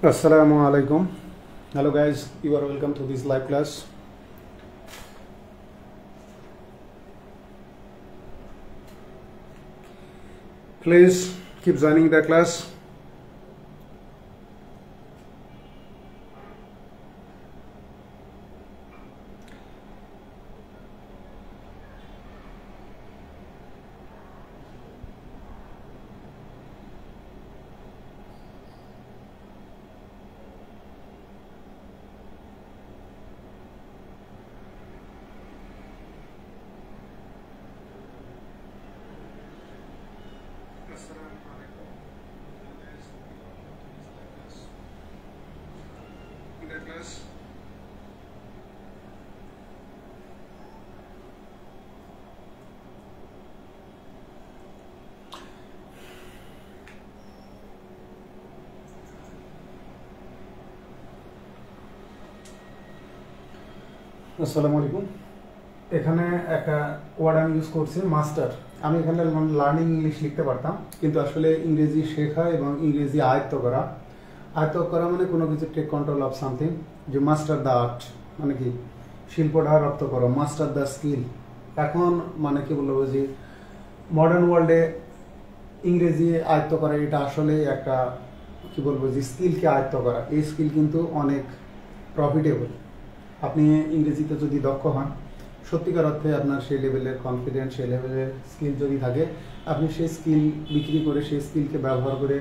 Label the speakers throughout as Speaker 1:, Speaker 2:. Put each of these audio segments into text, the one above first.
Speaker 1: Assalamu alaikum. Hello guys, you are welcome to this live class. Please keep joining the class. আসসালামু আলাইকুম। এখানে একটা word আমি use করছি মাস্টার। আমি এখানে লার্নিং ইংলিশ লিখতে পারতাম, কিন্তু আসলে ইংরেজি শেখা এবং ইংরেজি আয়ত্ত করা মানে কোনো কিছু টেক কন্ট্রোল অফ সামথিং। যে মাস্টার দ্য আর্ট মানে কি শিল্পটা রপ্ত করো, মাস্টার দ্য স্কিল। এখন মানে কি বলবো যে মডার্ন ওয়ার্ল্ডে ইংরেজি আয়ত্ত করা এটা আসলে একটা কি বলবো যে স্কিলকে আয়ত্ত করা। এই স্কিল কিন্তু অনেক প্রফিটেবল। আপনি ইংরেজিতে যদি দক্ষ হন, সত্যিকার অর্থে আপনার সেই লেভেলের কনফিডেন্স, সেই লেভেলের স্কিল যদি থাকে, আপনি সেই স্কিল বিক্রি করে, সেই স্কিলকে ব্যবহার করে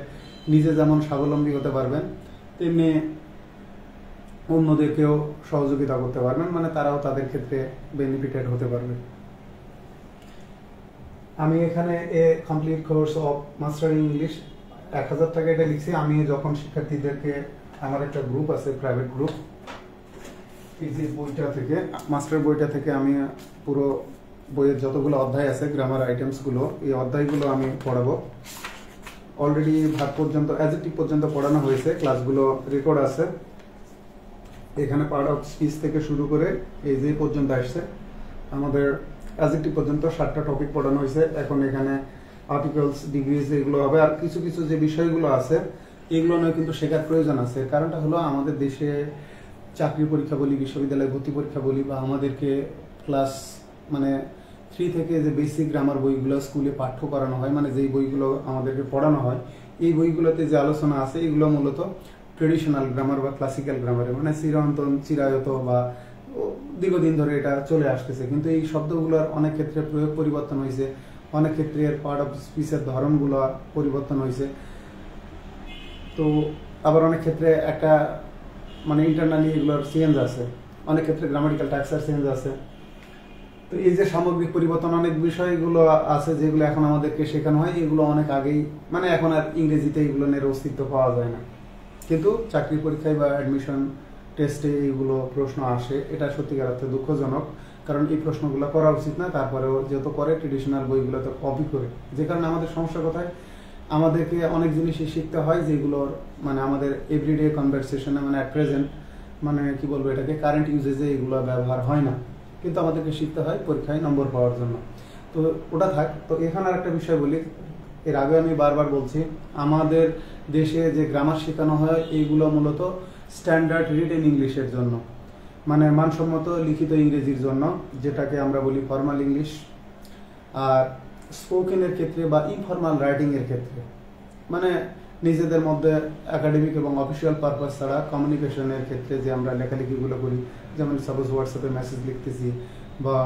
Speaker 1: নিজে যেমন স্বাবলম্বী হতে পারবেন, তেমনি অন্যদেরকেও সহযোগিতা করতে পারবেন, মানে তারাও তাদের ক্ষেত্রে বেনিফিটেড হতে পারবে। আমি এখানে complete course of mastering English 1000 টাকা এটা লিখছি। আমি যখন শিক্ষার্থীদেরকে, আমার একটা গ্রুপ আছে, প্রাইভেট গ্রুপ, এই যে বইটা থেকে, মাস্টার বইটা থেকে আমি পুরো বইয়ের যতগুলো অধ্যায় আছে, গ্রামার আইটেমসগুলো, এই অধ্যায়গুলো আমি পড়াবো। অলরেডি ভাগ পর্যন্ত, অ্যাডজেক্টিভ পর্যন্ত পড়ানো হয়েছে, ক্লাসগুলো রেকর্ড আছে। এখানে পার্ট অফ স্পিচ থেকে শুরু করে এই যে পর্যন্ত আসছে, আমাদের অ্যাডজেক্টিভ পর্যন্ত 7টা টপিক পড়ানো হয়েছে। এখন এখানে আর্টিকেলস, ডিগ্রিজ এগুলো হবে। আর কিছু কিছু যে বিষয়গুলো আছে, এগুলো নয় কিন্তু শেখার প্রয়োজন আছে। কারণটা হলো আমাদের দেশে চাকরির পরীক্ষা বলি, বিশ্ববিদ্যালয়ে ভর্তি পরীক্ষা বলি, বা আমাদেরকে ক্লাস 3 থেকে যে বেসিক গ্রামার বইগুলো স্কুলে পাঠ্য করানো হয়, মানে যেই বইগুলো আমাদেরকে পড়ানো হয়, এই বইগুলোতে যে আলোচনা আছে এগুলো মূলত ট্রেডিশনাল গ্রামার বা ক্লাসিক্যাল গ্রামারে, মানে চিরন্তন, চিরায়ত বা দীর্ঘদিন ধরে এটা চলে আসতেছে। কিন্তু এই শব্দগুলোর অনেক ক্ষেত্রে প্রয়োগ পরিবর্তন হয়েছে, অনেক ক্ষেত্রে এর পার্ট অফ স্পিচের ধরনগুলো পরিবর্তন হয়েছে। তো আবার অনেক ক্ষেত্রে একটা ইন্টারনালি এগুলোর চেঞ্জ আছে, অনেক ক্ষেত্রে গ্রামাটিক্যাল ট্যাক্সের চেঞ্জ আছে। তো এই যে সামগ্রিক পরিবর্তন, অনেক বিষয়গুলো আছে যেগুলো এখন আমাদেরকে শেখানো হয়, এগুলো অনেক আগেই, এখন আর ইংরেজিতে এগুলো নিয়ে অস্তিত্ব পাওয়া যায় না। কিন্তু চাকরির পরীক্ষায় বা অ্যাডমিশন টেস্টে এইগুলো প্রশ্ন আসে। এটা সত্যিকার অর্থে দুঃখজনক, কারণ এই প্রশ্নগুলো করা উচিত না। তারপরেও যেহেতু করে, ট্রেডিশনাল বইগুলোতে কপি করে, যে কারণে আমাদের সমস্যা কোথায়, আমাদেরকে অনেক জিনিসই শিখতে হয় যেগুলোর আমাদের এভরিডে কনভারসেশনে, অ্যাট প্রেজেন্ট, কি বলবো এটাকে, কারেন্ট ইউজেজে এগুলো ব্যবহার হয় না, কিন্তু আমাদেরকে শিখতে হয় পরীক্ষায় নম্বর পাওয়ার জন্য। তো ওটা থাক। তো এখানে আর একটা বিষয় বলি, এর আগে আমি বারবার বলছি, আমাদের দেশে যে গ্রামার শেখানো হয় এইগুলো মূলত স্ট্যান্ডার্ড রিটেন ইংলিশের জন্য, মানসম্মত লিখিত ইংরেজির জন্য, যেটাকে আমরা বলি ফর্মাল ইংলিশ। আর স্পোকেনের ক্ষেত্রে বা ইনফর্মাল রাইটিং এর ক্ষেত্রে, নিজেদের মধ্যে একাডেমিক এবং অফিসিয়াল পারপাস ছাড়া কমিউনিকেশনের ক্ষেত্রে যে আমরা লেখালেখিগুলো করি, যেমন সাপোজ হোয়াটসঅ্যাপে মেসেজ লিখতেছি বা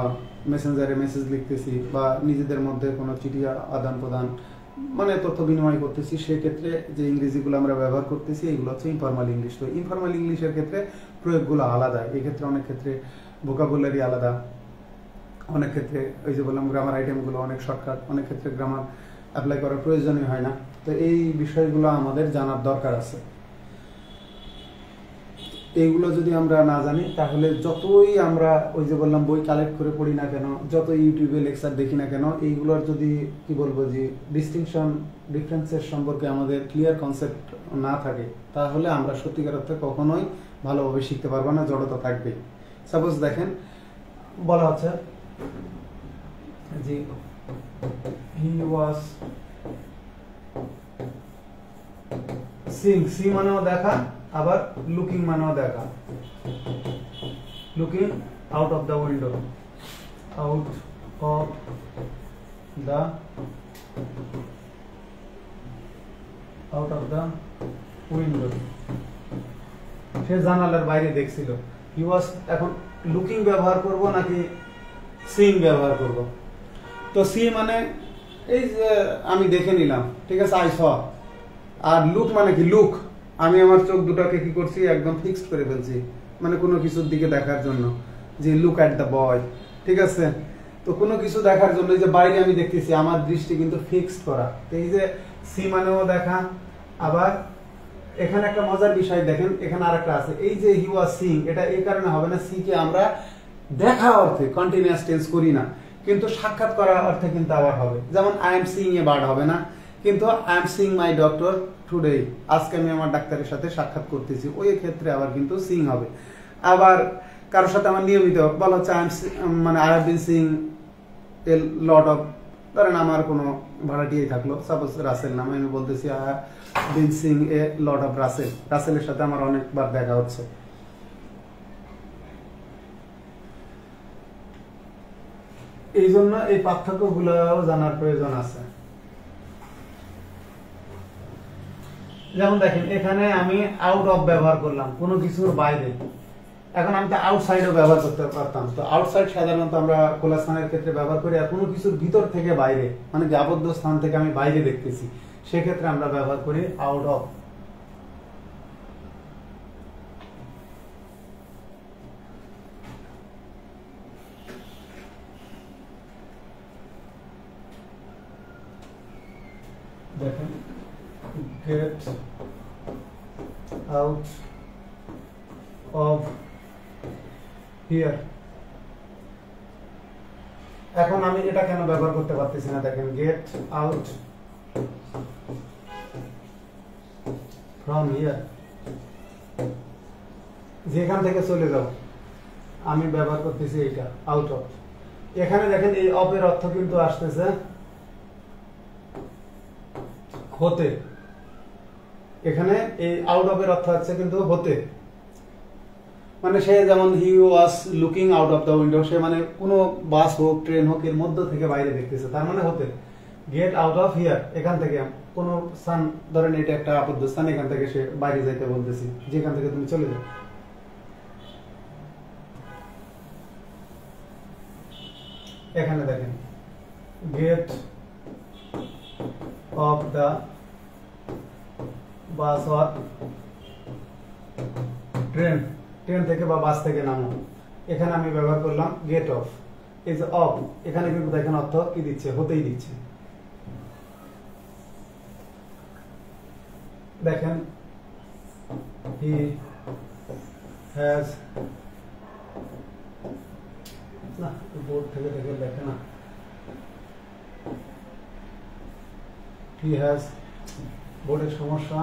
Speaker 1: মেসেঞ্জারে মেসেজ লিখতেছি, বা নিজেদের মধ্যে কোনো চিঠি আদান প্রদান, তথ্য বিনিময় করতেছি, সেক্ষেত্রে যে ইংরেজিগুলো আমরা ব্যবহার করতেছি এগুলো হচ্ছে ইনফর্মাল ইংলিশ। তো ইনফর্মাল ইংলিশের ক্ষেত্রে প্রয়োগগুলো আলাদা। এক্ষেত্রে অনেক ক্ষেত্রে ভোকাবুলারি আলাদা, অনেক ক্ষেত্রে ওই যে বললাম গ্রামার আইটেমগুলো অনেক শর্টকাট, অনেক ক্ষেত্রে গ্রামার অ্যাপ্লাই করার প্রয়োজনই হয় না। তো এই বিষয়গুলো আমাদের জানার দরকার আছে। এইগুলো যদি আমরা না জানি, তাহলে যতই আমরা ওই যে বললাম বই কালেক্ট করে পড়ি না কেন, যত ইউটিউবে লেকচার দেখি না কেন, এইগুলোর যদি কি বলবো যে ডিফারেন্সের সম্পর্কে আমাদের ক্লিয়ার কনসেপ্ট না থাকে, তাহলে আমরা সত্যিকার অর্থে কখনোই ভালোভাবে শিখতে পারবো না, জড়তা থাকবে। সাপোজ দেখেন, বলা হচ্ছে যে হি ওয়াজ সিং, সি মানেও দেখা, আবার লুকিং মানেও দেখা, looking out of the window, out of the window, সে জানালার বাইরে দেখছিল। হি ওয়াজ, এখন লুকিং ব্যবহার করব নাকি সিইং ব্যবহার করব? তো সি মানে এই যে আমি দেখে নিলাম, ঠিক আছে, আই স। আর লুক মানে কি? লুক, আমি আমার চোখ দুটাকে কি করছি, একদম ফিক্সড করে ফেলছি, মানে কোনো কিছুর দিকে দেখার জন্য, যে লুক অ্যাট দ্য বয়, ঠিক আছে। তো কোনো কিছু দেখার জন্য যে বাইরে আমি দেখতেছি, আমার দৃষ্টি কিন্তু ফিক্সড করা। তো এই যে সি মানেও দেখা। আবার এখানে একটা মজার বিষয় দেখেন, এখানে আরেকটা আছে, এই যে হি ওয়াজ সিইং, এটা এই কারণে হবে না, সি কে আমরা দেখা অর্থে কন্টিনিউয়াস টেন্স করি না, কিন্তু সাক্ষাৎ করার অর্থে কিন্তু আবার হবে। যেমন I am seeing a bird হবে না, কিন্তু I am seeing my doctor today, আজকে আমি আমার ডাক্তারের সাথে সাক্ষাৎ করতেছি, ওই ক্ষেত্রে আবার কিন্তু সিইং হবে। আবার কারোর সাথে আমার নিয়মিত বলা হচ্ছে মানে I have been seeing a lot of, ধরেন আমার কোনো ভাড়াটিয়াই থাকলো, সাপোজ রাসেল নাম, আমি বলতেছি I have been seeing a lot of Rasel, রাসেলের সাথে আমার অনেকবার দেখা হচ্ছে। এই জন্য এই পার্থক্যগুলো জানার প্রয়োজন আছে। যেমন দেখেন, এখানে আমি আউট অফ ব্যবহার করলাম, কোনো কিছুর বাইরে। এখন আমি তো আউটসাইডও ব্যবহার করতে পারতাম। তো আউটসাইড সাধারণত আমরা খোলা স্থানের ক্ষেত্রে ব্যবহার করি, আর কোনো কিছুর ভিতর থেকে বাইরে, মানে যে আবদ্ধ স্থান থেকে আমি বাইরে দেখতেছি, সেক্ষেত্রে আমরা ব্যবহার করি আউট অফ। দেখেন, গেট আউট অফ হিয়ার। এখন আমি এটা কেন ব্যবহার করতে পারতেছি না? দেখেন, গেট আউট ফ্রম হিয়ার, যেখান থেকে চলে যাও, আমি ব্যবহার করতেছি এইটা আউট অফ। এখানে দেখেন, এই অফ এর অর্থ কিন্তু আসতেছে হতে, এখানে এই আউট অফ এর অর্থ হচ্ছে কিন্তু হতে, মানে সে যেমন he was looking out of the window, সে মানে কোনো বাস হোক, ট্রেন হোক, এর মধ্য থেকে বাইরে দেখতেছে, তার মানে হতে। গেট আউট অফ হিয়ার, এখান থেকে কোন স্থান, ধরেন এটা একটা আবদ্ধ স্থান, এখান থেকে সে বাইরে যাইতে বলতেছি, যেখান থেকে তুমি চলে যাও। এখানে দেখেন, get off the bus or train, train থেকে বা বাস থেকে নামো, এখানে আমি ব্যবহার করলাম গেট অফ। এই যে অফ, এখানে কিন্তু দেখেন অর্থ কি দিচ্ছে, হতেই দিচ্ছে। দেখেন, হি হ্যাজ, না বোর্ড থেকে দেখে লেখে না, হি হ্যাজ, বোর্ডের সমস্যা,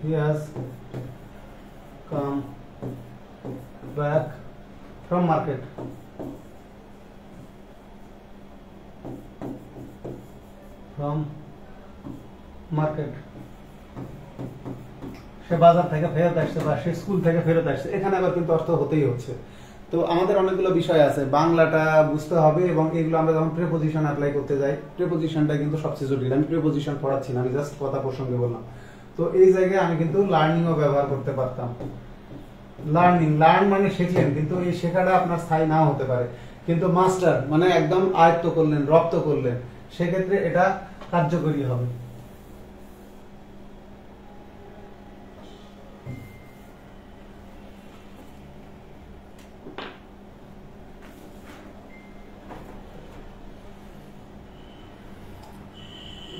Speaker 1: he has come back from market, from market, সে বাজার থেকে ফেরত আসছে বা সে স্কুল থেকে ফেরত আসছে, এখানে আবার কিন্তু অর্থ হতেই হচ্ছে। তো আমাদের অনেকগুলো বিষয় আছে, বাংলাটা বুঝতে হবে, এবং এগুলো আমরা যখন প্রিপোজিশন অ্যাপ্লাই করতে যাই, প্রিপোজিশনটা কিন্তু সবচেয়ে জটিল। আমি প্রিপোজিশন পড়াচ্ছি না, আমি জাস্ট কথা প্রসঙ্গে বললাম। তো এই জায়গায় আমি কিন্তু লার্নিংও ব্যবহার করতে পারতাম। লার্নিং, লার্ন মানে শিখলেন, কিন্তু এই শেখাটা আপনার স্থায়ী নাও হতে পারে, কিন্তু মাস্টার মানে একদম আয়ত্ত করলেন, রপ্ত করলেন, সেক্ষেত্রে এটা কার্যকরী হবে।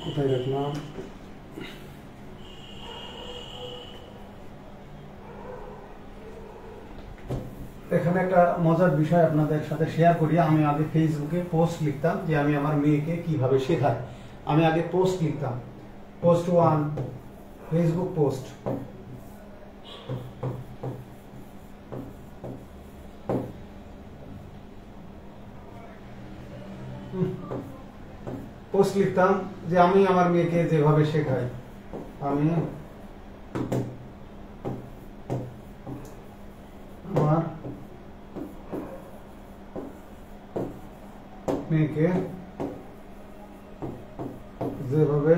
Speaker 1: কোথায় রাখলাম? এখানে একটা মজার বিষয় আপনাদের সাথে শেয়ার করি। আমি আগে ফেসবুকে পোস্ট লিখতাম যে আমি আমার মেয়েকে কিভাবে শেখাই। আমি আগে পোস্ট লিখতাম, পোস্ট 1, ফেসবুক পোস্ট, পোস্ট লিখতাম যে আমি আমার মেয়েকে যেভাবে শেখাই, আমি আমার মেয়েকে যেভাবে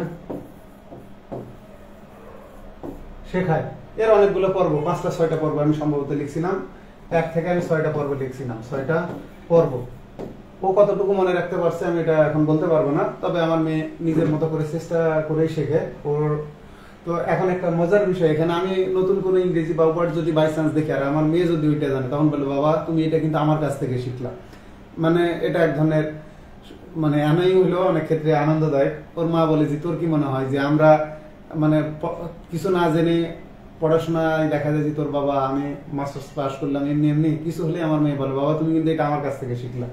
Speaker 1: শেখায়। এর অনেকগুলো পর্ব, 5টা 6টা পর্ব আমি সম্ভবত লিখছিলাম, 1 থেকে আমি 6টা পর্ব লিখছিলাম, 6টা পর্ব। ও কতটুকু মনে রাখতে পারছে আমি এটা এখন বলতে পারবো না, তবে আমার মেয়ে নিজের মতো করে চেষ্টা করেই শেখে ওর। তো এখন একটা মজার বিষয়, এখানে আমি নতুন কোনো ইংরেজি বা ওয়ার্ড যদি বাই চান্স দেখি আর আমার মেয়ে যদি ওইটা জানে, তখন বলে বাবা তুমি এটা কিন্তু আমার কাছ থেকে শিখলা। মানে এটা এক ধরনের মানে আনাই হলো অনেক ক্ষেত্রে আনন্দদায়ক। ওর মা বলে যে তোর কি মনে হয় যে আমরা মানে কিছু না জেনে পড়াশোনায় দেখা যায় যে তোর বাবা আমি মাস্টার্স পাস করলাম এমনি এমনি, কিছু হলে আমার মেয়ে বলে বাবা তুমি কিন্তু এটা আমার কাছ থেকে শিখলা।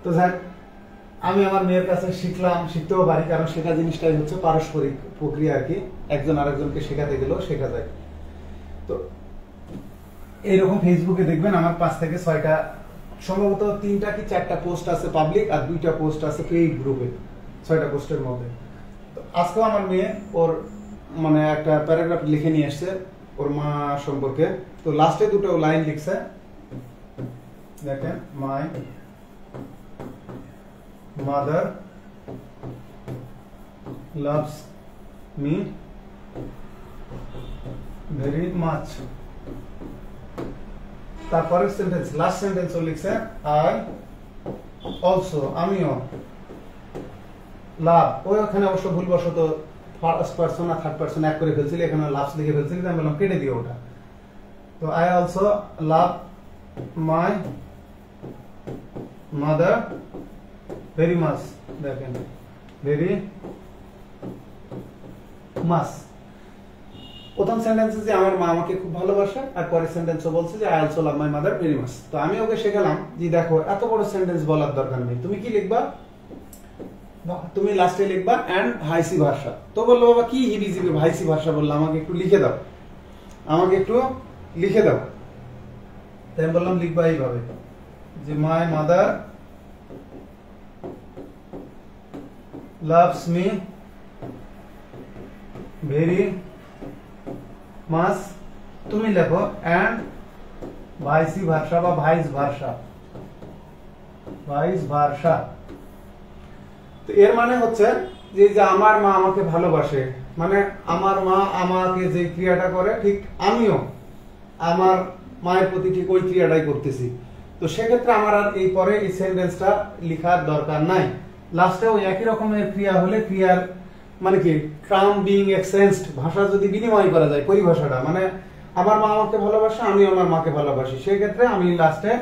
Speaker 1: তো যাক, আমি আমার মেয়ের কাছে শিখলাম, শিখতেও পারি, কারণ শেখা জিনিসটাই হচ্ছে পারস্পরিক প্রক্রিয়া আর কি, একজন আরেকজনকে শেখাতে গেলেও শেখা যায়। তো এইরকম ফেসবুকে দেখবেন আমার 5 থেকে 6টা, সম্ভবত 3টা কি 4টা পোস্ট আছে পাবলিক আর 2টা পোস্ট আছে পেইড গ্রুপে, 6টা পোস্টের মধ্যে। তো আজকেও আমার মেয়ে ওর মানে একটা প্যারাগ্রাফ লিখে নিয়ে আসছে ওর মা সম্পর্কে। তো লাস্টে 2টো লাইন লিখছে, দেখেন, মাই mother loves me very much। তারপরের সেন্টেন্স, লাস্ট সেন্টেন্স ও লিখছে আই অলসো, আমিও, লাভ। ওই ওখানে অবশ্য ভুলবশত ফার্স্ট পারসন আর থার্ড পারসন এক করে ফেলছিল, এখানে লাভস লিখে ফেলছিল, আমি বললাম কেটে দিও ওটা। তো I also love my mother very much, দেখেন ভেরি মাচ। প্রথম সেন্টেন্সে যে আমার মা আমাকে খুব ভালোবাসে, আর পরের সেন্টেন্সও বলছে যে I also love my mother very much. তো আমি ওকে শেখালাম যে দেখো এত বড় সেন্টেন্স বলার দরকার নেই, তুমি কি লিখবা, তুমি লাস্টে লিখবা এন্ড ভাইসি ভার্সা। তো বললো বাবা কি হিবিজিবি ভাইসি ভার্সা বললো, আমাকে একটু লিখে দাও, আমাকে একটু লিখে দাও। তাই আমি বললাম লিখবা এইভাবে যে my mother loves me very much, তুমি লেখো and vice versa বা vice versa, vice versa। তো এর মানে হচ্ছে যে আমার মা আমাকে ভালোবাসে, মানে আমার মা আমাকে যে ক্রিয়াটা করে ঠিক আমিও আমার মায়ের প্রতি ঠিক ওই ক্রিয়াটাই করতেছি। তো সেক্ষেত্রে আমার আর এই পরে এই সেন্টেন্সটা লেখার দরকার নাই। লাস্টে ওই একই রকমের ক্রিয়া হলে ক্রিয়ার মানে কি টার্ম বিং এক্সচেঞ্জড, ভাষা যদি বিনিময় করা যায়, পরিভাষাটা মানে আমার মা আমাকে ভালোবাসে, আমি আমার মাকে ভালোবাসি, সেক্ষেত্রে আমি লাস্টে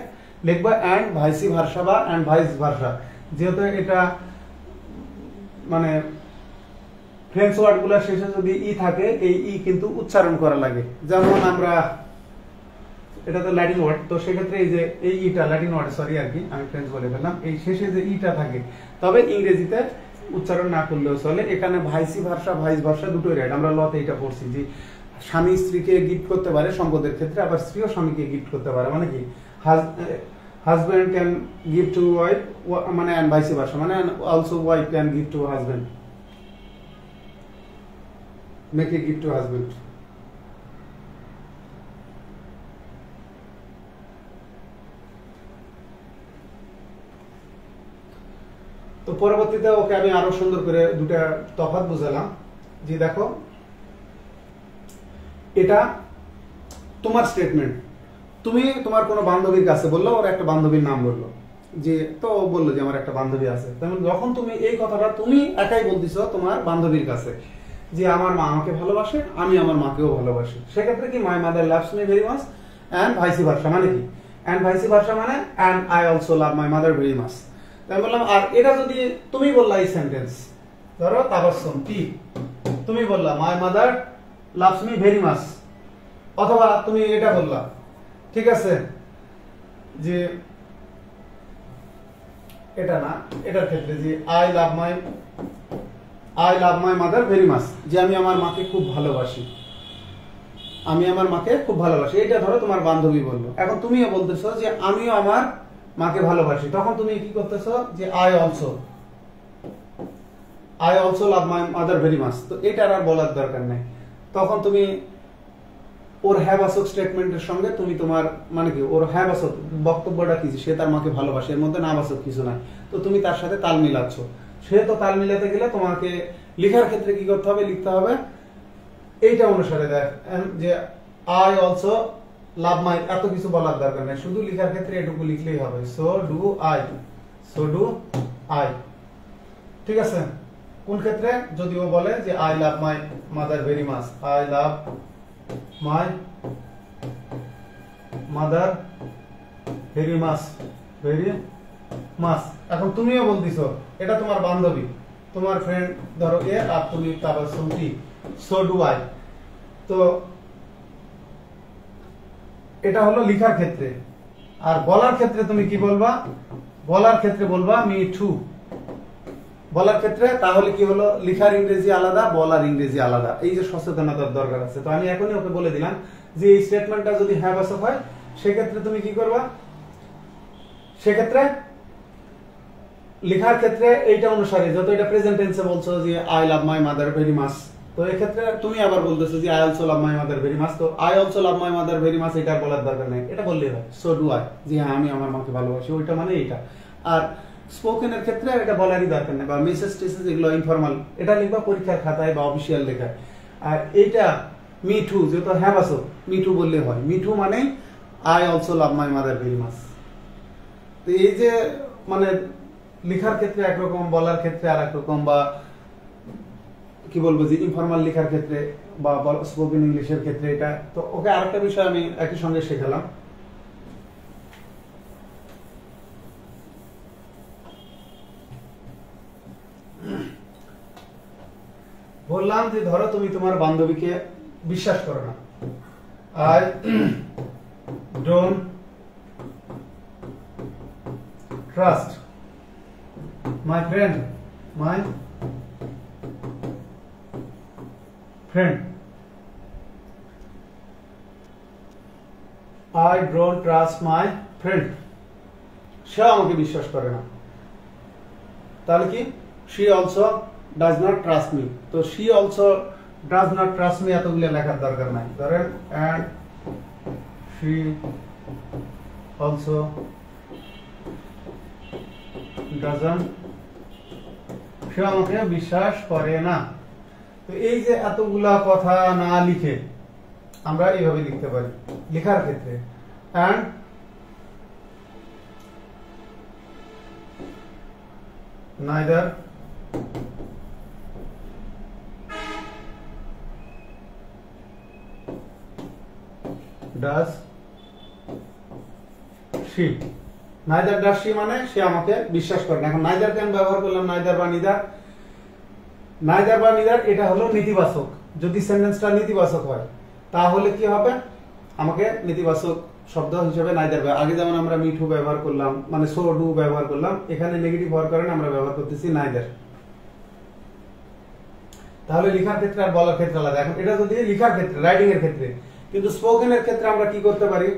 Speaker 1: লিখবো এন্ড ভাইসি ভার্সা বা এন্ড ভাইস ভার্সা। যেহেতু এটা মানে ফ্রেঞ্চ ওয়ার্ড গুলোর শেষে যদি ই থাকে, এই ই কিন্তু উচ্চারণ করা লাগে। যেমন আমরা এটা তো ল্যাটিন ওয়ার্ড, তো সেক্ষেত্রে এই যে এই ইটা ল্যাটিন ওয়ার্ড, সরি আর কি আমি ফ্রেঞ্চ বলে ফেললাম, এই শেষে যে ইটা থাকে, তবে ইংরেজিতে উচ্চারণ না করলেও চলে। এখানে ভাইসি ভার্সা ভাইস ভার্সা দুটোই রাইট। আমরা লতে এটা পড়ছি যে স্বামী স্ত্রীকে গিফট করতে পারে সম্পদের ক্ষেত্রে, আবার স্ত্রীও স্বামীকে গিফট করতে পারে, মানে কি husband can give to wife, মানে এন্ড ভাইসি ভার্সা, মানে also wife can give to husband, make a gift to husband. তো পরবর্তীতে ওকে আমি আরো সুন্দর করে দুটা তফাৎ বুঝালাম যে দেখো এটা তোমার স্টেটমেন্ট, তুমি তোমার কোনো বান্ধবীর কাছে বললো, ওর একটা বান্ধবীর নাম বললো, যে তো ও বললো যে আমার একটা বান্ধবী আছে, তেমন যখন তুমি এই কথাটা তুমি একাই বলতেছো তোমার বান্ধবীর কাছে যে আমার মা আমাকে ভালোবাসে, আমি আমার মাকেও ভালোবাসি, সেক্ষেত্রে কি my mother loves me very much and vice versa, মানে কি এন্ড ভাইসি ভার্সা মানে and I also love my mother very much. তাই বললাম আর এটা যদি তুমি বললা এই সেন্টেন্স, ধরো তাবাসসুম কি তুমি বললা মাই mother loves me very much, অথবা তুমি এটা বললা ঠিক আছে যে এটা না, এটার ক্ষেত্রে যে I love my mother very much, যে আমি আমার মাকে খুব ভালোবাসি, আমি আমার মাকে খুব ভালোবাসি, এটা ধরো তোমার বান্ধবী বললো। এখন তুমিও বলতেছো যে আমিও আমার মাকে ভালোবাসি, তখন তুমি কি করতেছো যে I also I also love my mother very much, তো এটার আর বলার দরকার নেই। তখন তুমি ওর হ্যাবাসক স্টেটমেন্টের সঙ্গে তুমি তোমার মানে কি ওর হ্যাবাসক বক্তব্যটা কি, সে তার মাকে ভালোবাসে, এর মধ্যে নাবাসক কিছু নাই, তো তুমি তার সাথে তাল মিলাচ্ছ। সে তো তাল মিলাতে গেলে তোমাকে লেখার ক্ষেত্রে কি করতে হবে, লিখতে হবে এইটা অনুসারে দেখ যে আই অলসো লাভ মাই, এত কিছু বলার দরকার নেই, শুধু লেখার ক্ষেত্রে এটুকু লিখলেই হবে, so do I, so do I. ঠিক আছে, কোন ক্ষেত্রে, যদি ও বলে যে I love my mother very much, I love my mother very much, very much. এখন তুমিও বলতেছো, এটা তোমার বান্ধবী, তোমার ফ্রেন্ড ধরো এ, আর তুমি তাবাসসুম টি, সো ডু আই। তো এটা হলো লিখার ক্ষেত্রে। আর বলার ক্ষেত্রে তুমি কি বলবা, বলার ক্ষেত্রে বলবা মি টু, বলার ক্ষেত্রে। তাহলে কি হলো, লিখার ইংরেজি আলাদা, বলার ইংরেজি আলাদা, এই যে সচেতনতার দরকার আছে। তো আমি এখনই ওকে বলে দিলাম যে এই স্টেটমেন্টটা যদি হ্যাবাসক হয় সেক্ষেত্রে তুমি কি করবা, সেক্ষেত্রে লেখার ক্ষেত্রে এইটা অনুসারে, যত এটা প্রেজেন্ট টেন্সে বলছো যে I love my mother very much, তো এই ক্ষেত্রে তুমি আবার বলতেছো যে I also love my mother very much, তো I also love my mother very much এটা বলার দরকার নেই, এটা বললেই হয়, সো ডু আই, যে হ্যাঁ আমি আমার মাকে ভালোবাসি, ওইটা মানে এইটা। আর স্পোকেনের ক্ষেত্রে এটা বলারই দরকার নেই, বা মেসেজ টেসেজ এগুলো ইনফরমাল, এটা লিখবা পরীক্ষার খাতায় বা অফিসিয়াল লেখায়। আর এইটা মি টু, যেহেতু হ্যাবাসক, মি টু বললে হয়, মি টু মানে I also love my mother very much. তো এই যে মানে লেখার ক্ষেত্রে একরকম, বলার ক্ষেত্রে আর একরকম, বা কি বলবো যে ইনফরমাল লেখার ক্ষেত্রে বা স্পোকেন ইংলিশের ক্ষেত্রে এটা। তো ওকে আরেকটা বিষয় আমি একই সঙ্গে শেখালাম, বললাম যে ধরো তুমি তোমার বান্ধবীকে বিশ্বাস করো না, I don't trust my friend, my friend, I don't trust my friend, সে আমাকে বিশ্বাস করে না। তাহলে কি, she also does not trust me, তো she also does not trust me এতগুলো লেখার দরকার নাই। ধরেন and she also doesn't, সে আমাকে বিশ্বাস করে না। তো এই যে এতগুলা কথা না লিখে আমরা এইভাবে লিখতে পারি লেখার ক্ষেত্রে, and neither does she, neither does she মানে সে আমাকে বিশ্বাস করে না। এখন neither কেন ব্যবহার করলাম, neither বা neither, neither বা neither এটা হলো নেতিবাচক। যদি সেন্টেন্সটা নেতিবাচক হয় তাহলে কি হবে, আমাকে নেতিবাচক শব্দ হিসেবে neither, আগে যেমন আমরা মি টু ব্যবহার করলাম, মানে সো ডু ব্যবহার করলাম, এখানে নেগেটিভ হওয়ার কারণে আমরা ব্যবহার করতেছি neither। তাহলে লেখার ক্ষেত্রে আর বলার ক্ষেত্রে আলাদা। এখন এটা যদি লেখার ক্ষেত্রে, রাইটিং এর ক্ষেত্রে, কিন্তু স্পোকেনের ক্ষেত্রে আমরা কি করতে পারি,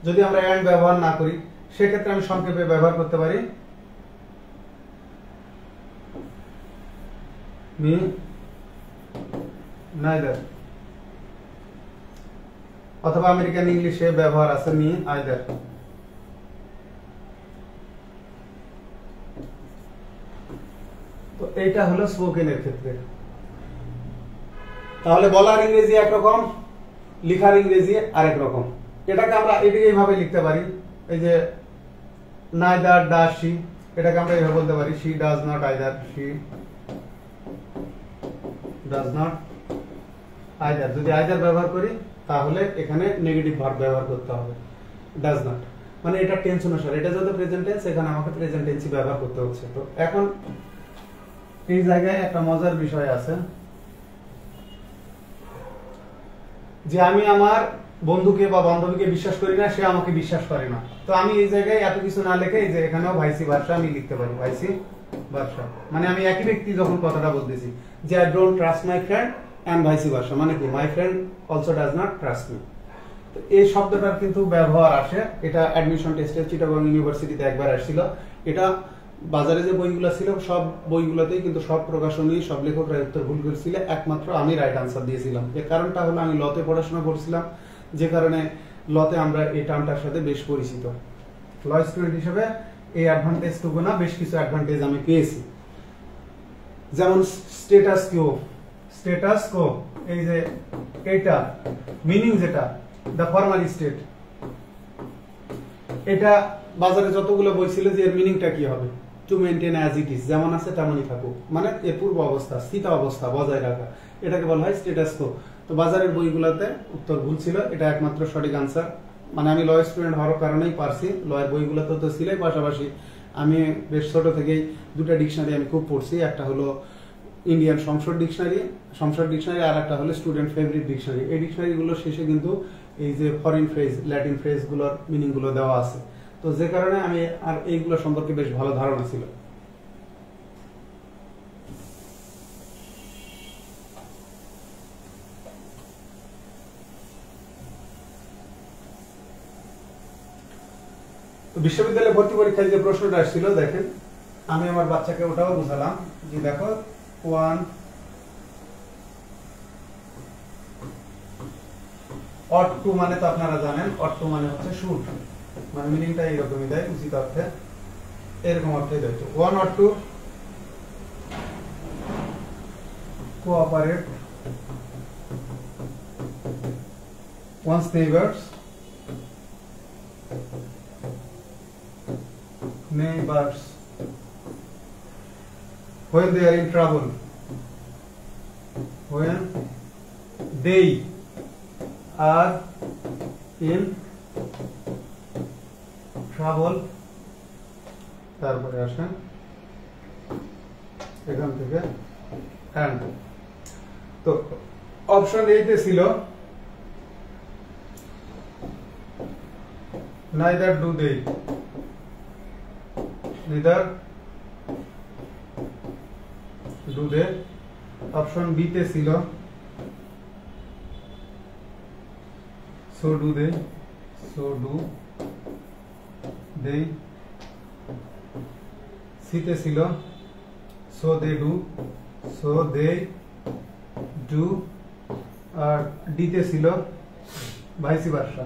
Speaker 1: যদি আমরা এন্ড ব্যবহার না করি সেক্ষেত্রে আমি সংক্ষেপে ব্যবহার করতে পারি মি নাইদার, অথবা আমেরিকান ইংলিশে ব্যবহার আছে মি আইদার। তো এইটা হলো স্পোকেনের ক্ষেত্রে। তাহলে বলার ইংরেজি একরকম, লেখার ইংরেজি আরেক রকম। এটাকে আমরা এদিকে এইভাবে লিখতে পারি, এই যে neither does she, এটাকে আমরা এইভাবে বলতে পারি she does not either, she does not either। যদি either ব্যবহার করি তাহলে এখানে নেগেটিভ ভার্ব ব্যবহার করতে হবে, does not, মানে এটা টেন্স অনুসারে, এটা যদি প্রেজেন্ট টেন্স এখানে আমাকে প্রেজেন্ট টেন্সই ব্যবহার করতে হচ্ছে। তো এখন এই জায়গায় একটা মজার বিষয় আছে যে আমি আমার বন্ধুকে বা বান্ধবীকে বিশ্বাস করি না, সে আমাকে বিশ্বাস করে না। তো আমি এই জায়গায় এত কিছু না লিখে এই যে এখানেও ভাইসি ভার্সা আমি লিখতে পারি, ভাইসি ভার্সা, মানে আমি একই ব্যক্তি যখন কথাটা বলতেছি যে I don't trust my friend and vice versa, মানে কি my friend also does not trust me. তো এই শব্দটার কিন্তু ব্যবহার আসে, এটা অ্যাডমিশন টেস্টে চিটাগং ইউনিভার্সিটিতে একবার আসছিল। এটা বাজারে যে বইগুলো ছিল সব বইগুলোতেই কিন্তু সব প্রকাশনী সব লেখকরা উত্তর ভুল করেছিল, একমাত্র আমি রাইট আনসার দিয়েছিলাম। এর কারণটা হলো আমি লতে পড়াশোনা করছিলাম, যে কারণে লতে আমরা এই টার্মটার সাথে বেশ পরিচিত। ল স্টুডেন্ট হিসেবে এই অ্যাডভান্টেজটুকু না, বেশ কিছু অ্যাডভান্টেজ আমি পেয়েছি। যেমন স্ট্যাটাস কিও, স্ট্যাটাস কো, এই যে এইটা মিনিং যেটা দ্য ফর্মাল স্টেট, এটা বাজারে যতগুলো বই ছিল যে এর মিনিংটা কি হবে, to maintain as it is, যেমন আছে তেমনই থাকুক, মানে এর পূর্ব অবস্থা স্থিত অবস্থা বজায় রাখা, এটাকে বলা হয় স্ট্যাটাস কো। তো বাজারের বইগুলোতে উত্তর ভুল ছিল, এটা একমাত্র সঠিক আনসার। মানে আমি ল স্টুডেন্ট হওয়ার কারণেই পারছি, লয়ের বইগুলোতে তো ছিলই, পাশাপাশি আমি বেশ ছোট থেকেই দুটা ডিকশনারি আমি খুব পড়ছি, একটা হলো ইন্ডিয়ান সংসদ ডিকশনারি, আর একটা হলো স্টুডেন্ট ফেভারিট ডিকশনারি। এই ডিকশনারিগুলোর শেষে কিন্তু এই যে ফরেন ফ্রেজ, ল্যাটিন ফ্রেজগুলোর মিনিংগুলো দেওয়া আছে, তো যে কারণে আমি আর এইগুলো সম্পর্কে বেশ ভালো ধারণা ছিল। বিশ্ববিদ্যালয়ে ভর্তি পরীক্ষায় যে প্রশ্নটা আসছিল, দেখেন আমি আমার বাচ্চাকে ওটাও বুঝালাম যে দেখো ওয়ান অট টু মানে তো আপনারা জানেন, অট টু মানে হচ্ছে শুড, মানে মিনিংটা এইরকমই দেয়, উচিত অর্থে এরকম অর্থে দেয়। তো one ought to cooperate one's neighbors when they are in trouble, when they are in trouble, তারপরে আসেন এখান থেকে and। তো অপশন এইতে ছিল neither do they, option B তে ছিল so do they, সি তে ছিল so they do, আর ডি তে ছিল ভাইস ভার্সা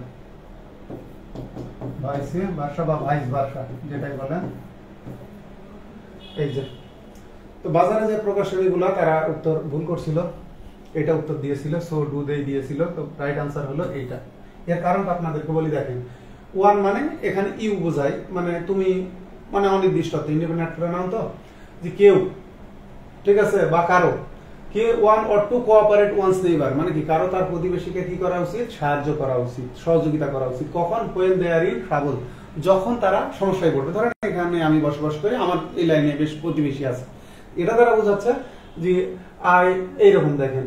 Speaker 1: বা ভাইস ভার্সা যেটাই বলেন। এই যে তো বাজারে যে প্রকাশনীগুলো তারা উত্তর ভুল করছিল, এটা উত্তর দিয়েছিল সো ডু দে দিয়েছিল, তো রাইট আনসার হলো এইটা। এর কারণটা আপনাদেরকে বলি, দেখেন ওয়ান মানে এখানে ইউ বোঝায়, মানে তুমি, মানে অনির্দিষ্ট ইন্ডিপেন্ডেন্ট প্রোনাউন, তো যে কেউ, ঠিক আছে, বা কারো, কে one or to cooperate one's neighbour মানে কি কারো তার প্রতিবেশীকে কি করা উচিত, সাহায্য করা উচিত, সহযোগিতা করা উচিত। কখন? when they are in trouble, যখন তারা সমস্যায় পড়বে। ধরেন এখানে আমি বসবাস করি, আমার এই লাইনে বেশ প্রতিবেশী আছে, এটা দ্বারা বোঝাচ্ছে যে এইরকম দেখেন,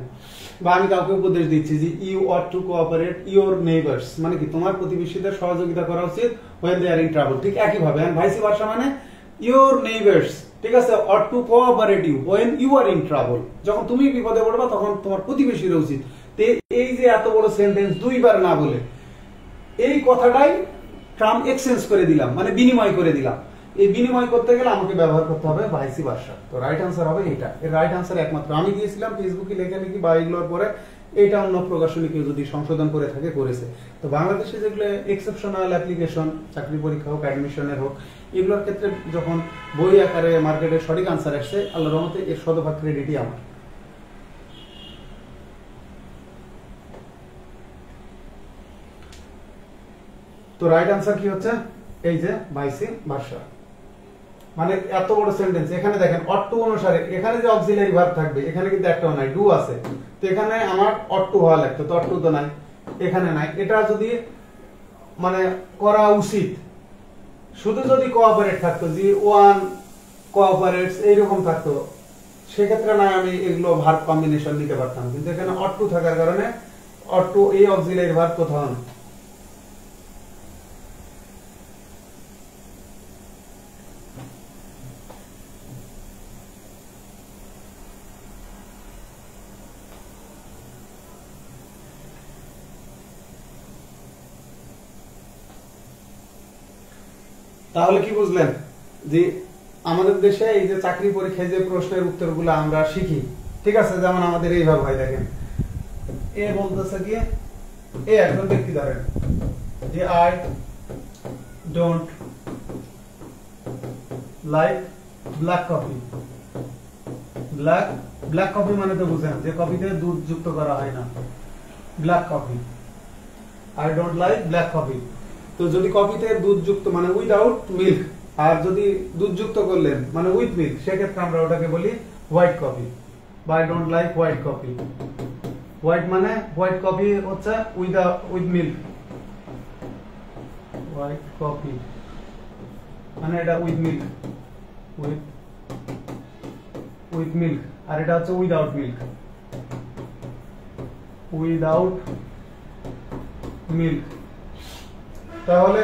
Speaker 1: বা আমি কাউকে উপদেশ দিচ্ছি যে you ought to cooperate your neighbours মানে কি তোমার প্রতিবেশীদের সহযোগিতা করা উচিত when they are in trouble। ঠিক একইভাবে ভাইস ভার্সা মানে ইউর নেইবার্স, ঠিক আছে, ought to cooperate you when you are in trouble, যখন তুমি বিপদে পড়বা তখন তোমার প্রতিবেশীর উচিত। এই যে এত বড় সেন্টেন্স দুইবার না বলে এই কথাটাই ট্রাম এক্সচেঞ্জ করে দিলাম, মানে বিনিময় করে দিলাম। এই বিনিময় করতে গেলে আমাকে ব্যবহার করতে হবে ভাইস ভার্সা। তো রাইট আনসার হবে এটা। এর রাইট আনসার একমাত্র আমি দিয়েছিলাম, ফেসবুকে লেখালেখি বা এগুলোর পরে এটা অন্য প্রকাশনী কেউ যদি সংশোধন করে থাকে করেছে। তো বাংলাদেশে যেগুলো এক্সেপশনাল অ্যাপ্লিকেশন, চাকরি পরীক্ষা হোক, অ্যাডমিশনের হোক, এগুলোর ক্ষেত্রে যখন বই আকারে মার্কেটে সঠিক আনসার আসছে, আল্লাহর রহমতে এর শতভাগ ক্রেডিটই আমার। তো রাইট আনসার কি হচ্ছে? এই যে ভাইস ভার্সা, মানে এত বড় সেন্টেন্স এখানে দেখেন অট টু অনুসারে এখানে যে অক্সিলারি ভার্ব থাকবে, এখানে কিন্তু একটাও নাই, ডু আছে। তো এখানে আমার অট টু হওয়া লাগতো, তো অট টু তো নাই, এখানে নাই। এটা যদি মানে করা উচিত, শুধু যদি কোঅপারেট থাকতো, যে ওয়ান কোঅপারেটস এইরকম থাকতো, সেক্ষেত্রে না আমি এগুলো ভার্ব কম্বিনেশন নিতে পারতাম। কিন্তু এখানে অট টু থাকার কারণে অট টু এই অক্সিলারি ভার্ব কোথাও নেই। তাহলে কি বুঝলেন যে আমাদের দেশে এই যে চাকরি পরীক্ষায় যে প্রশ্নের উত্তরগুলো আমরা শিখি, ঠিক আছে, যেমন আমাদের এইভাবে হয়, দেখেন এ বলতেছে কি, এ একজন ব্যক্তি ধরেন যে I don't like black coffee. Black coffee মানে তো বুঝেন যে কফিতে দুধ যুক্ত করা হয় না, black coffee. I don't like black coffee. তো যদি কফিতে দুধ যুক্ত মানে উইদাউট মিল্ক, আর যদি দুধ যুক্ত করলেন মানে উইথ মিল্ক, সেক্ষেত্রে আমরা ওটাকে বলি হোয়াইট কফি বা I don't like white coffee. White মানে হোয়াইট কফি হচ্ছে উইথ মিল্ক, হোয়াইট কফি মানে এটা উইথ মিল্ক, উইথ মিল্ক, আর এটা হচ্ছে উইদাউট মিল্ক, উইদাউট মিল্ক। তাহলে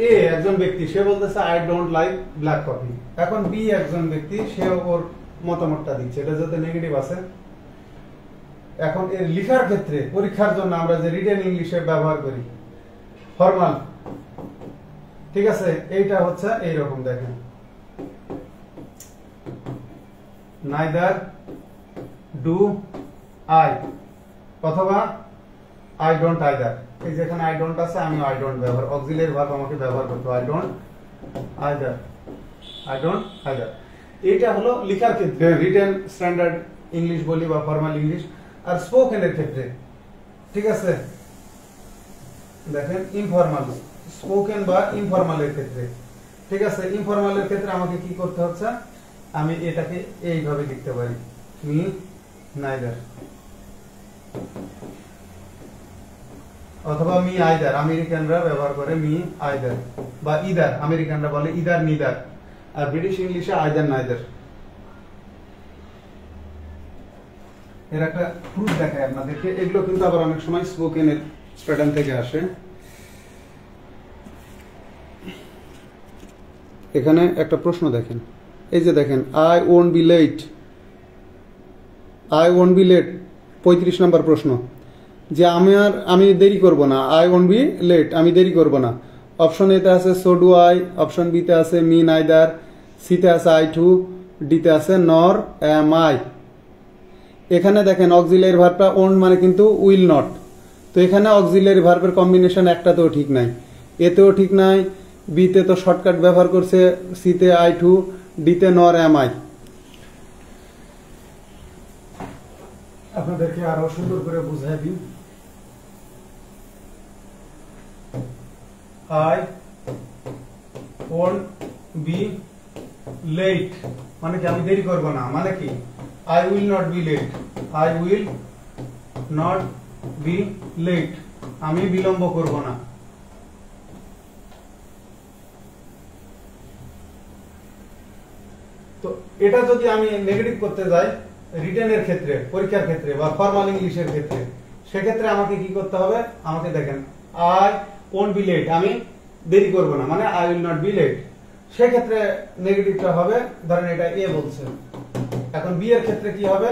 Speaker 1: এ একজন ব্যক্তি, সে বলতেছে I don't like black coffee. এখন বি একজন ব্যক্তি, সে ওর মতামতটা দিচ্ছে, এটা যাতে নেগেটিভ আছে। এখন এর লেখার ক্ষেত্রে পরীক্ষার জন্য আমরা যে রিটেন ইংলিশে ব্যবহার করি ফরমাল, ঠিক আছে, এইটা হচ্ছে এইরকম, দেখেন নাইদার ডু আই অথবা আই ডোন্ট আইদার। এই যেখানে আই ডোন্ট আছে, আমি আই ডোন্ট ব্যবহার, অক্সিলারি ভার্ব আমাকে ব্যবহার করতে হয়, I don't either, I don't either. এইটা হলো লেখার ক্ষেত্রে রিটেন স্ট্যান্ডার্ড ইংলিশ বলি বা ফর্মাল ইংলিশ। আর স্পোকেনের ক্ষেত্রে, ঠিক আছে, দেখেন ইনফর্মাল, স্পোকেন বা ইনফর্মালের ক্ষেত্রে, ঠিক আছে, ইনফর্মালের ক্ষেত্রে আমাকে কি করতে হচ্ছে, আমি এটাকে এইভাবে লিখতে পারি, মি নাইদার অথবা মি আইদার। আমেরিকানরা ব্যবহার করে মি আইদার বা ইদার, আমেরিকানরা বলে ইদার নিদার, আর ব্রিটিশ ইংলিশে আইদার নাইদার। এর একটা প্রুফ দেখায় আপনাদেরকে, এগুলো কিন্তু আবার অনেক সময় স্পোকেনের প্যাটার্ন থেকে আসে। এখানে একটা প্রশ্ন দেখেন, এই যে দেখেন I won't be late, I won't be late 35 নম্বর প্রশ্ন, যে আমি দেরি করব না, আই ওন্ট বি লেট, আমি দেরি করব না। অপশন এতে আছে সো ডু আই, অপশন বিতে আছে মি নাইদার, সিতে আছে আই টু, ডিতে আছে নর অ্যাম আই। এখানে দেখেন অক্সিলারি ভার্বটা ওন্ট মানে কিন্তু উইল নট, তো এখানে অক্সিলারি ভার্বের কম্বিনেশন একটাতেও ঠিক নাই, এতেও ঠিক নাই, বিতে তো শর্টকাট ব্যবহার করছে, সিতে আই টু, ডিতে নর অ্যাম আই। আপনাদেরকে আরো সুন্দর করে বুঝাই দিই, আই ওন্ট বি লেট মানে কি আমি দেরি করব না, মানে কি I will not be late, I will not be late, আমি বিলম্ব করব না। তো এটা যদি আমি নেগেটিভ করতে যাই রিটেনের ক্ষেত্রে, পরীক্ষার ক্ষেত্রে বা ফর্মাল ইংলিশের ক্ষেত্রে, সেক্ষেত্রে আমাকে কি করতে হবে, আমাকে দেখেন আই ওন্ট বি লেট, আমি দেরি করব না, মানে I will not be late. সেক্ষেত্রে নেগেটিভটা হবে, ধরেন এটা এ বলছে, এখন বি এর ক্ষেত্রে কি হবে,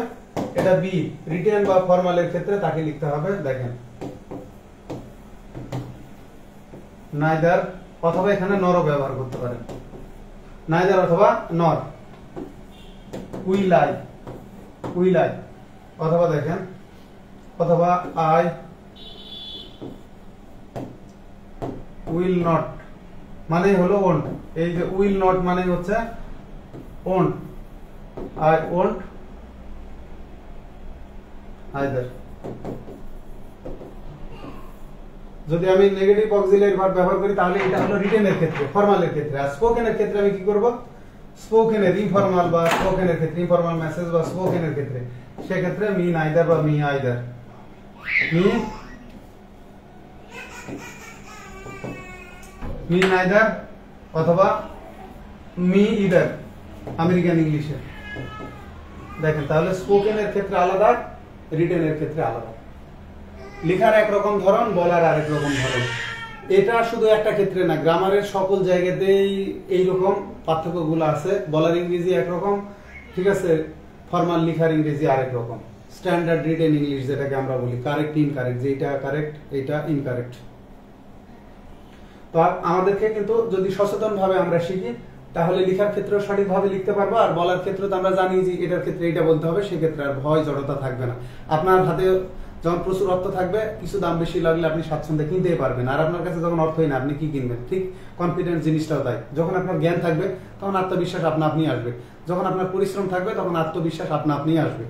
Speaker 1: এটা বি রিটেন বা ফর্মালের ক্ষেত্রে তাকে লিখতে হবে, দেখেন নাইদার, অথবা এখানে নরও ব্যবহার করতে পারেন, নাইদার অথবা নর, উইল আই, উইল আই, অথবা দেখেন অথবা আই উইল নট মানে হলো ওন্ট, এই যে উইল নট মানে হচ্ছে ওন্ট, আই ওন্ট আইদার। যদি আমি নেগেটিভ অক্সিলারি ভার্ব ব্যবহার করি তাহলে এটা হলো রিটেনের ক্ষেত্রে, ফর্মালের ক্ষেত্রে। আর স্পোকেনের ক্ষেত্রে আমি কি করব, স্পোকেনের ইনফর্মাল বা স্পোকেনের ক্ষেত্রে, ইনফর্মাল মেসেজ বা স্পোকেনের ক্ষেত্রে, সেক্ষেত্রে মি নাইদার বা মি আইদার, মি নাইদার অথবা মি ইদার আমেরিকান ইংলিশে। দেখেন তাহলে স্পোকেনের ক্ষেত্রে আলাদা, রিটেনের ক্ষেত্রে আলাদা, লেখার একরকম ধরন, বলার আরেক রকম ধরন। এটা শুধু একটা ক্ষেত্রে না, গ্রামারের সকল জায়গাতেই এইরকম পার্থক্যগুলো আছে। বলার ইংরেজি একরকম, ঠিক আছে, ফর্মাল লেখার ইংরেজি আরেক রকম। স্ট্যান্ডার্ড রিটেন ইংলিশ যেটাকে আমরা বলি, কারেক্ট ইনকারেক্ট, যে এটা কারেক্ট এটা ইনকারেক্ট। তো আমাদেরকে কিন্তু যদি সচেতন ভাবে আমরা শিখি তাহলে লেখার ক্ষেত্রে সঠিকভাবে লিখতে পারবো, আর বলার ক্ষেত্রে তো আমরা জানি যে এটার ক্ষেত্রে এটা বলতে হবে, সেক্ষেত্রে আর ভয় জড়তা থাকবে না। আপনার হাতে যখন প্রচুর অর্থ থাকবে, কিছু দাম বেশি লাগলে আপনি স্বাচ্ছন্দ্যে কিনতেই পারবেন। আর আপনার কাছে যখন অর্থই না, আপনি কি কিনবেন? ঠিক কনফিডেন্স জিনিসটাও তাই। যখন আপনার জ্ঞান থাকবে তখন আত্মবিশ্বাস আপনা আপনি আসবে, যখন আপনার পরিশ্রম থাকবে তখন আত্মবিশ্বাস আপনা আপনি আসবে।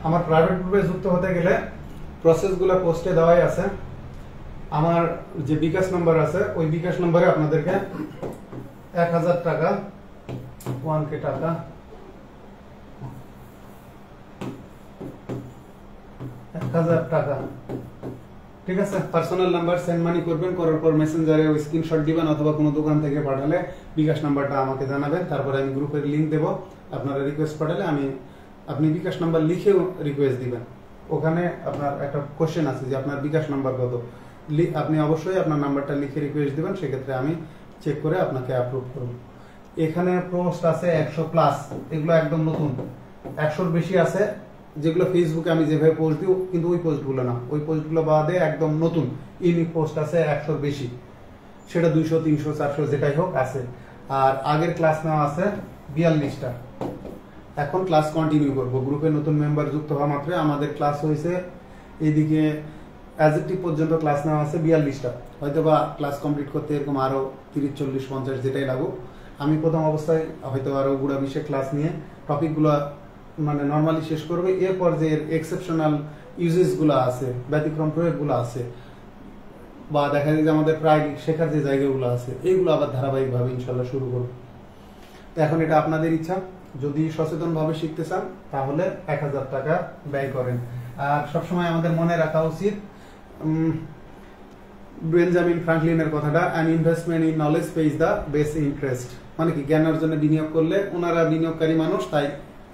Speaker 1: আমার প্রাইভেট গ্রুপে যুক্ত হতে গেলে প্রসেসগুলো পোস্টে দেওয়াই আছে। আমার যে বিকাশ নাম্বার আছে, ওই বিকাশ নম্বরে আপনাদেরকে 1000 টাকা, 1K টাকা, 1000 টাকা, ঠিক আছে, পার্সোনাল নাম্বার সেন্ড মানি করবেন। করার পর মেসেঞ্জারে ওই স্ক্রিনশট দিবেন, অথবা কোনো দোকান থেকে পাঠালে বিকাশ নাম্বারটা আমাকে জানাবেন। তারপরে আমি গ্রুপের লিংক দেবো। আপনারা রিকোয়েস্ট পাঠালে আপনি বিকাশ নাম্বার লিখেও রিকোয়েস্ট দিবেন। ওখানে আপনার একটা কোশ্চেন আছে যে আপনার বিকাশ নাম্বার কত, আপনি অবশ্যই আপনার নাম্বারটা লিখে রিকোয়েস্ট দিবেন, সেক্ষেত্রে আমি চেক করে আপনাকে অ্যাপ্রুভ করব। এখানে পোস্ট আছে 100+, এগুলো একদম নতুন। 100-র বেশি আছে, যেগুলো ফেসবুকে আমি যেভাবে পোস্ট দিই, কিন্তু ওই পোস্টগুলো না, ওই পোস্টগুলো বাদে একদম নতুন ইউনিক পোস্ট আছে 100-র বেশি। সেটা 200, 300, 400 যেটাই হোক আছে। আর আগের ক্লাস নেওয়া আছে 42টা। এখন ক্লাস কন্টিনিউ করব। গ্রুপে নতুন মেম্বার যুক্ত হওয়া মাত্রই আমাদের ক্লাস হয়েছে, এইদিকে অ্যাজেক্টিভ পর্যন্ত ক্লাস নেওয়া আছে 42টা। হয়তোবা ক্লাস কমপ্লিট করতে এরকম আরো 30, 40, 50 যেটাই লাগুক। আমি প্রথম অবস্থায় হয়তো আরো গুড়া 20 ক্লাস নিয়ে টপিকগুলো মানে নর্মালি শেষ করবে। এরপর যে এক্সেপশনাল ইউজেসগুলো আছে, ব্যতিক্রম প্রয়োগগুলো আছে, বা দেখা যায় যে আমাদের প্রায়োগিক শেখার যে জায়গাগুলো আছে, এইগুলো আবার ধারাবাহিকভাবে ইনশাল্লাহ শুরু করব। তো এখন এটা আপনাদের ইচ্ছা, যদি সচেতনভাবে শিখতে চান তাহলে 1000 টাকা ব্যয় করেন। আর সবসময় আমাদের মনে রাখা উচিত বেঞ্জামিন ফ্রাঙ্কলিনের কথাটা, an investment in knowledge page the best interest. মানে কি, জ্ঞান অর্জনে বিনিয়োগ করলে, ওনারা বিনিয়োগকারী মানুষ তাই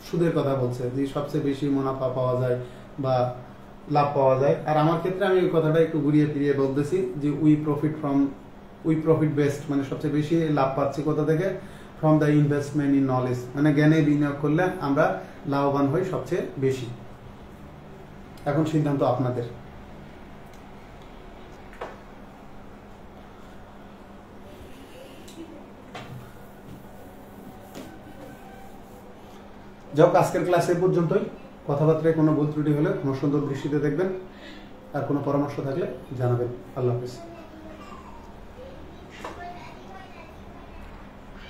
Speaker 1: সুদের কথা বলছে, যে সবচেয়ে বেশি মুনাফা পাওয়া যায় বা লাভ পাওয়া যায়। আর আমার ক্ষেত্রে আমি ওই কথাটা একটু ঘুরিয়ে ফিরিয়ে বলতেছি যে উই প্রফিট বেস্ট, মানে সবচেয়ে বেশি লাভ পাচ্ছি কোথা থেকে? From the investment in knowledge, মানে জ্ঞানে বিনিয়োগ করলে আমরা লাভবান হই সবচেয়ে বেশি। এখন সিদ্ধান্ত আপনাদের। যাক, আজকের ক্লাস এ পর্যন্তই। কথাবার্তায় কোনো ভুল ত্রুটি হলে কোনো সুন্দর দৃষ্টিতে দেখবেন, আর কোনো পরামর্শ থাকলে জানাবেন। আল্লাহ হাফেজ।